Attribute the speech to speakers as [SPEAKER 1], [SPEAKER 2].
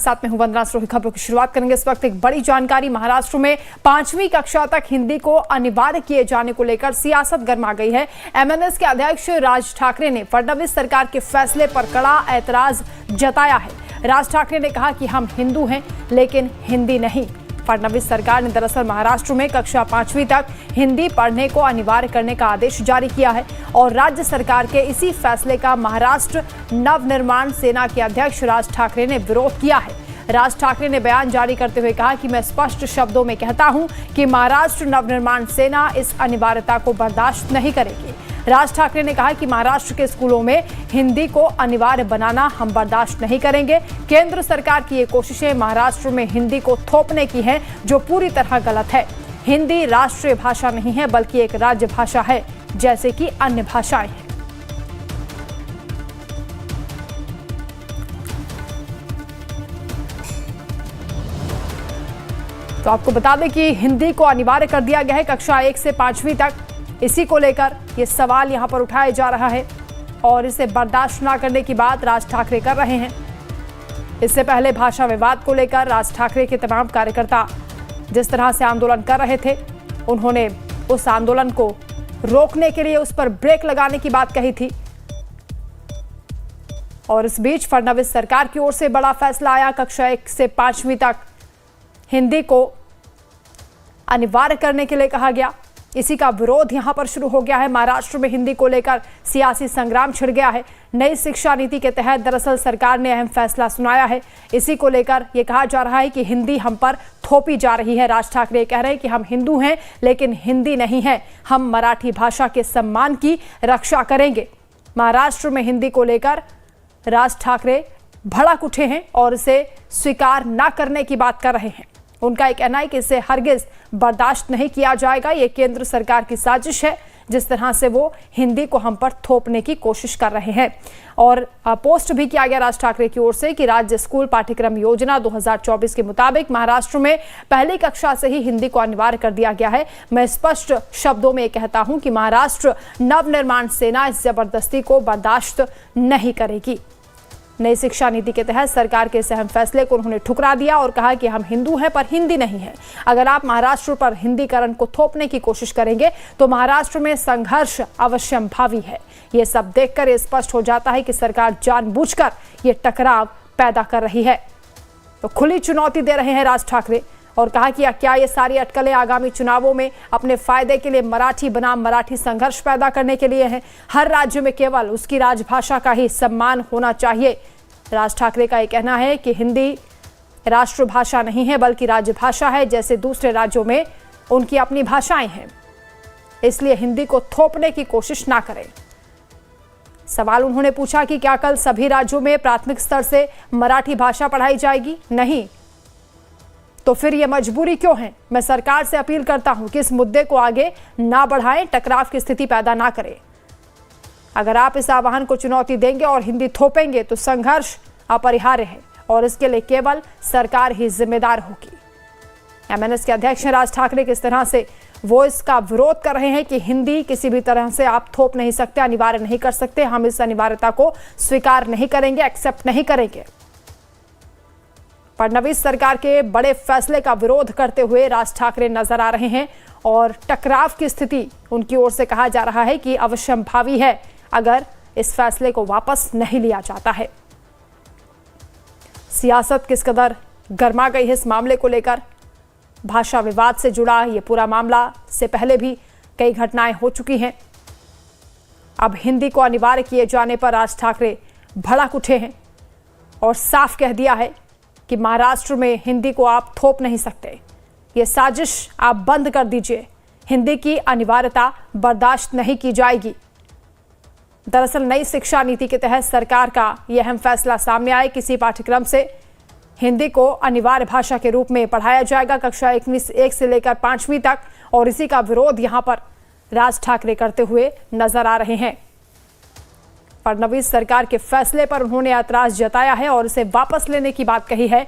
[SPEAKER 1] साथ में हूं वंदना। खबरों की शुरुआत करेंगे। इस वक्त एक बड़ी जानकारी। महाराष्ट्र में 5वीं कक्षा तक हिंदी को अनिवार्य किए जाने को लेकर सियासत गर्मा गई है। एमएनएस के अध्यक्ष राज ठाकरे ने फडणवीस सरकार के फैसले पर कड़ा ऐतराज जताया है। राज ठाकरे ने कहा कि हम हिंदू हैं लेकिन हिंदी नहीं। फडणवीस सरकार ने दरअसल महाराष्ट्र में कक्षा 5वीं तक हिंदी पढ़ने को अनिवार्य करने का आदेश जारी किया है और राज्य सरकार के इसी फैसले का महाराष्ट्र नवनिर्माण सेना के अध्यक्ष राज ठाकरे ने विरोध किया है। राज ठाकरे ने बयान जारी करते हुए कहा कि मैं स्पष्ट शब्दों में कहता हूं कि महाराष्ट्र नवनिर्माण सेना इस अनिवार्यता को बर्दाश्त नहीं करेगी। राज ठाकरे ने कहा कि महाराष्ट्र के स्कूलों में हिंदी को अनिवार्य बनाना हम बर्दाश्त नहीं करेंगे। केंद्र सरकार की ये कोशिशें महाराष्ट्र में हिंदी को थोपने की हैं, जो पूरी तरह गलत है। हिंदी राष्ट्रीय भाषा नहीं है बल्कि एक राज्य भाषा है, जैसे कि अन्य भाषाएं हैं। तो आपको बता दें कि हिंदी को अनिवार्य कर दिया गया है कक्षा 1 से 5वीं तक। इसी को लेकर ये सवाल यहां पर उठाया जा रहा है और इसे बर्दाश्त न करने की बात राज ठाकरे कर रहे हैं। इससे पहले भाषा विवाद को लेकर राज ठाकरे के तमाम कार्यकर्ता जिस तरह से आंदोलन कर रहे थे, उन्होंने उस आंदोलन को रोकने के लिए उस पर ब्रेक लगाने की बात कही थी। और इस बीच फडणवीस सरकार की ओर से बड़ा फैसला आया। कक्षा 1 से 5वीं तक हिंदी को अनिवार्य करने के लिए कहा गया। इसी का विरोध यहां पर शुरू हो गया है। महाराष्ट्र में हिंदी को लेकर सियासी संग्राम छिड़ गया है। नई शिक्षा नीति के तहत दरअसल सरकार ने अहम फैसला सुनाया है। इसी को लेकर यह कहा जा रहा है कि हिंदी हम पर थोपी जा रही है। राज ठाकरे कह रहे हैं कि हम हिंदू हैं लेकिन हिंदी नहीं है। हम मराठी भाषा के सम्मान की रक्षा करेंगे। महाराष्ट्र में हिंदी को लेकर राज ठाकरे भड़क उठे हैं और इसे स्वीकार न करने की बात कर रहे हैं। उनका एक कहना है कि इसे हरगिज बर्दाश्त नहीं किया जाएगा। ये केंद्र सरकार की साजिश है, जिस तरह से वो हिंदी को हम पर थोपने की कोशिश कर रहे हैं। और पोस्ट भी किया गया राज ठाकरे की ओर से कि राज्य स्कूल पाठ्यक्रम योजना 2024 के मुताबिक महाराष्ट्र में पहली कक्षा से ही हिंदी को अनिवार्य कर दिया गया है। मैं स्पष्ट शब्दों में कहता हूं कि महाराष्ट्र नवनिर्माण सेना इस जबरदस्ती को बर्दाश्त नहीं करेगी। नई शिक्षा नीति के तहत सरकार के इस अहम फैसले को उन्होंने ठुकरा दिया और कहा कि हम हिंदू हैं पर हिंदी नहीं है। अगर आप महाराष्ट्र पर हिंदीकरण को थोपने की कोशिश करेंगे तो महाराष्ट्र में संघर्ष अवश्यंभावी है। ये सब देखकर ये स्पष्ट हो जाता है कि सरकार जानबूझकर ये टकराव पैदा कर रही है। तो खुली चुनौती दे रहे हैं राज ठाकरे और कहा कि क्या ये सारी अटकलें आगामी चुनावों में अपने फायदे के लिए मराठी बनाम मराठी संघर्ष पैदा करने के लिए हैं। हर राज्य में केवल उसकी राजभाषा का ही सम्मान होना चाहिए। राज ठाकरे का यह कहना है कि हिंदी राष्ट्रभाषा नहीं है बल्कि राज्यभाषा है, जैसे दूसरे राज्यों में उनकी अपनी भाषाएं हैं। इसलिए हिंदी को थोपने की कोशिश ना करें। सवाल उन्होंने पूछा कि क्या कल सभी राज्यों में प्राथमिक स्तर से मराठी भाषा पढ़ाई जाएगी? नहीं। तो फिर यह मजबूरी क्यों है? मैं सरकार से अपील करता हूं कि इस मुद्दे को आगे ना बढ़ाएं, टकराव की स्थिति पैदा ना करें। अगर आप इस आह्वान को चुनौती देंगे और हिंदी थोपेंगे तो संघर्ष अपरिहार्य है और इसके लिए केवल सरकार ही जिम्मेदार होगी। एमएनएस के अध्यक्ष राज ठाकरे किस तरह से वो इसका विरोध कर रहे हैं कि हिंदी किसी भी तरह से आप थोप नहीं सकते, अनिवार्य नहीं कर सकते। हम इस अनिवार्यता को स्वीकार नहीं करेंगे, एक्सेप्ट नहीं करेंगे। फडणवीस सरकार के बड़े फैसले का विरोध करते हुए राज ठाकरे नजर आ रहे हैं और टकराव की स्थिति उनकी ओर से कहा जा रहा है कि अवश्यंभावी है अगर इस फैसले को वापस नहीं लिया जाता है। सियासत किस कदर गर्मा गई है इस मामले को लेकर। भाषा विवाद से जुड़ा ये पूरा मामला से पहले भी कई घटनाएं हो चुकी हैं। अब हिंदी को अनिवार्य किए जाने पर राज ठाकरे भड़क उठे हैं और साफ कह दिया है कि महाराष्ट्र में हिंदी को आप थोप नहीं सकते। ये साजिश आप बंद कर दीजिए। हिंदी की अनिवार्यता बर्दाश्त नहीं की जाएगी। दरअसल नई शिक्षा नीति के तहत सरकार का यह अहम फैसला सामने आया। किसी पाठ्यक्रम से हिंदी को अनिवार्य भाषा के रूप में पढ़ाया जाएगा कक्षा 1 से लेकर 5वीं तक और इसी का विरोध यहां पर राज ठाकरे करते हुए नजर आ रहे हैं। फडणवीस सरकार के फैसले पर उन्होंने ऐतराज जताया है और इसे वापस लेने की बात कही है।